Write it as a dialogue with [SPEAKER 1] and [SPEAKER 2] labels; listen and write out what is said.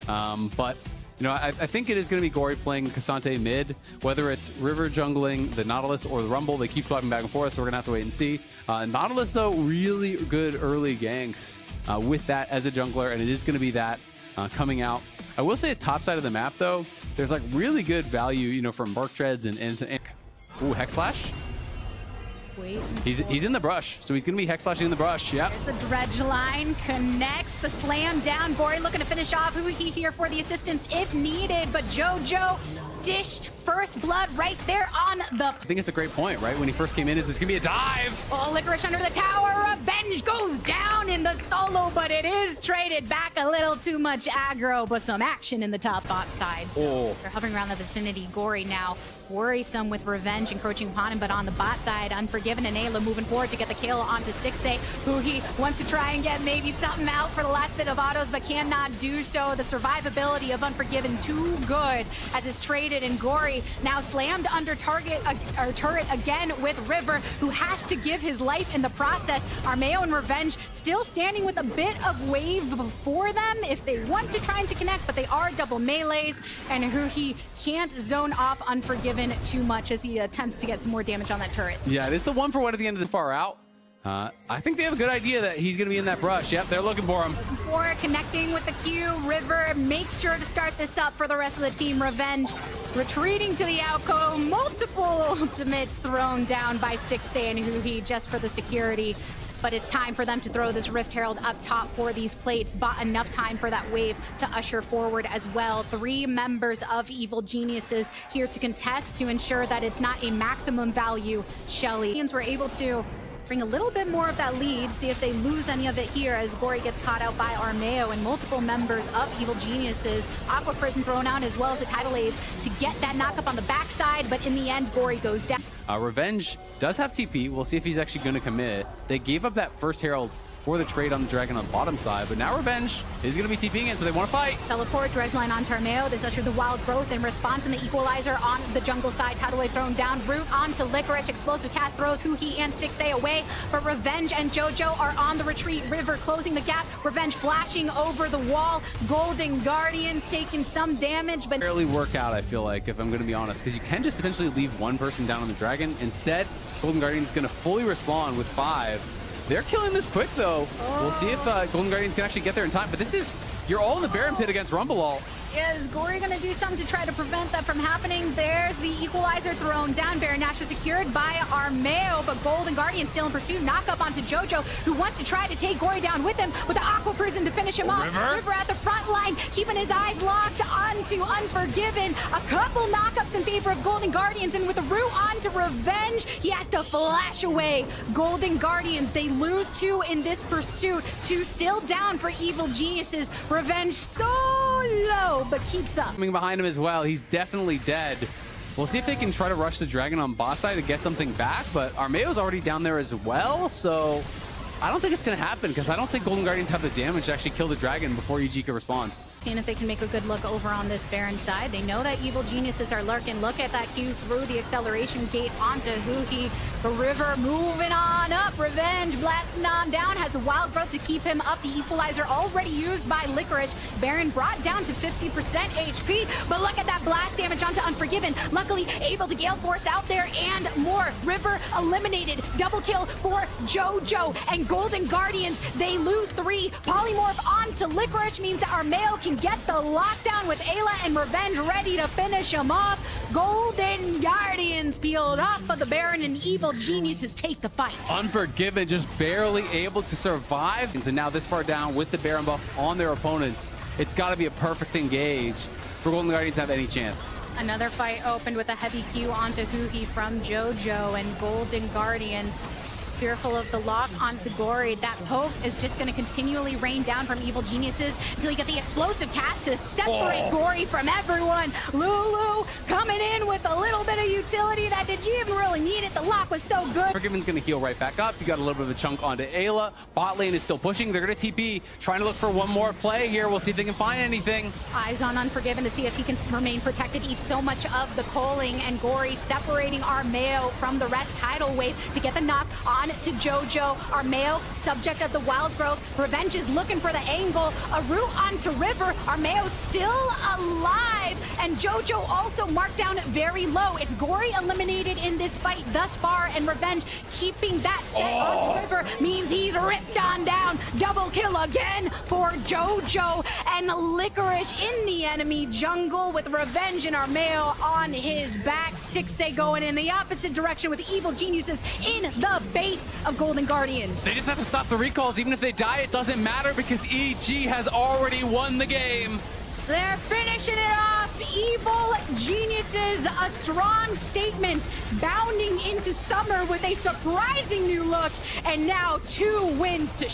[SPEAKER 1] But you know, I think it is going to be Gory playing K'Sante mid, whether it's River jungling the Nautilus or the Rumble. They keep swapping back and forth, so we're going to have to wait and see. Nautilus, though, really good early ganks with that as a jungler, and it is going to be that coming out. I will say at top side of the map, though, there's like really good value, you know, from Bark Treads and ooh, Hex Flash.
[SPEAKER 2] Wait.
[SPEAKER 1] He's in the brush, so he's going to be Hex Flashing in the brush. Yep.
[SPEAKER 2] There's the dredge line connects the slam down. Gory looking to finish off. Who he here for the assistance if needed, but JoJo dished first blood right there on the...
[SPEAKER 1] I think it's a great point, right? When he first came in, is this going to be a dive?
[SPEAKER 2] Oh, Licorice under the tower. Revenge goes down in the solo, but it is traded back a little too much aggro, but some action in the top bot side. So they're hovering around the vicinity. Gory now worrisome with Revenge encroaching upon him, but on the bot side, Unforgiven and Ayla moving forward to get the kill onto Stixxay, who he wants to try and get maybe something out for the last bit of autos, but cannot do so. The survivability of Unforgiven too good as it's traded, and Gory now slammed under turret again with River, who has to give his life in the process. Armeo and Revenge still standing with a bit of wave before them if they want to try and to connect, but they are double melees, and who he can't zone off Unforgiven too much as he attempts to get some more damage on that turret.
[SPEAKER 1] Yeah, it is the 1-for-1 at the end of the far out. I think they have a good idea that he's going to be in that brush. Yep, they're looking for him.
[SPEAKER 2] Before connecting with the Q, River makes sure to start this up for the rest of the team. Revenge retreating to the outgo. Multiple ultimates thrown down by Stixxay and Huhi just for the security. But it's time for them to throw this Rift Herald up top for these plates. Bought enough time for that wave to usher forward as well. 3 members of Evil Geniuses here to contest to ensure that it's not a maximum value Shelly. We're able to bring a little bit more of that lead, see if they lose any of it here as Gory gets caught out by Armeo and multiple members of Evil Geniuses. Aqua Prison thrown out as well as a Tidal Wave to get that knock up on the backside, but in the end, Gory goes down.
[SPEAKER 1] Revenge does have TP. We'll see if he's actually going to commit. They gave up that first Herald for the trade on the Dragon on the bottom side, but now Revenge is going to be TPing in, so they want to fight.
[SPEAKER 2] Teleport, Dredge line onto Armeo. This ushered the Wild Growth in response, and the Equalizer on the jungle side. Tidal Wave thrown down. Root onto Licorice. Explosive cast throws Huhi and Stixxay away, but Revenge and JoJo are on the retreat. River closing the gap. Revenge flashing over the wall. Golden Guardians taking some damage, but
[SPEAKER 1] barely work out, I feel like, if I'm going to be honest, because you can just potentially leave one person down on the Dragon. Instead, Golden Guardians going to fully respawn with 5. They're killing this quick, though. We'll see if Golden Guardians can actually get there in time. But this is, you're all in the Baron Pit against Rumble.
[SPEAKER 2] Is Gory going to do something to try to prevent that from happening? There's the Equalizer thrown down. Baron Nashor secured by Armeo, but Golden Guardian still in pursuit. Knock up onto JoJo, who wants to try to take Gory down with him with the Aqua Prison to finish him off. River at the front line, keeping his eyes locked onto Unforgiven. A couple knockups in favor of Golden Guardians, and with a root onto Revenge, he has to flash away Golden Guardians. They lose 2 in this pursuit. 2 still down for Evil Geniuses. Revenge so low, but keeps up.
[SPEAKER 1] Coming behind him as well. He's definitely dead. We'll see if they can try to rush the Dragon on bot side to get something back, but Armeo's already down there as well, so I don't think it's going to happen because I don't think Golden Guardians have the damage to actually kill the Dragon before EG can respond.
[SPEAKER 2] Seeing if they can make a good look over on this Baron side. They know that Evil Geniuses are lurking. Look at that Q through the acceleration gate onto Huhi. The River moving on up. Revenge blasting on down. Has a Wild Growth to keep him up. The Equalizer already used by Licorice. Baron brought down to 50% HP. But look at that blast damage onto Unforgiven. Luckily able to Gale Force out there and more. River eliminated. Double kill for JoJo and Golden Guardians. They lose 3. Polymorph onto Licorice means that Armeo can get the lockdown with Ayla and Revenge ready to finish him off. Golden Guardians peeled off, but the Baron and Evil Geniuses take the fight.
[SPEAKER 1] Unforgiven just barely able to survive. And so now this far down with the Baron buff on their opponents, it's got to be a perfect engage for Golden Guardians to have any chance.
[SPEAKER 2] Another fight opened with a heavy Q onto Huhi from JoJo, and Golden Guardians fearful of the lock onto Gory. That poke is just going to continually rain down from Evil Geniuses until you get the explosive cast to separate Gory from everyone. Lulu coming in with a little bit of utility that did you even really need it? The lock was so good.
[SPEAKER 1] Unforgiven's going to heal right back up. You got a little bit of a chunk onto Ayla. Bot lane is still pushing. They're going to TP, trying to look for one more play here. We'll see if they can find anything.
[SPEAKER 2] Eyes on Unforgiven to see if he can remain protected. Eats so much of the culling, and Gory separating Armeo from the rest. Tidal Wave to get the knock on on to JoJo. Armao, subject of the wild growth. Revenge is looking for the angle. A route onto River. Armao still alive. And JoJo also marked down very low. It's Gory eliminated in this fight thus far, and Revenge keeping that set onto River means he's ripped on down. Double kill again for JoJo, and Licorice in the enemy jungle with Revenge and Armao on his back. Stixxay going in the opposite direction with Evil Geniuses in the base of Golden Guardians.
[SPEAKER 1] They just have to stop the recalls. Even if they die, it doesn't matter because EG has already won the game.
[SPEAKER 2] They're finishing it off. Evil Geniuses, a strong statement, bounding into summer with a surprising new look, and now 2 wins to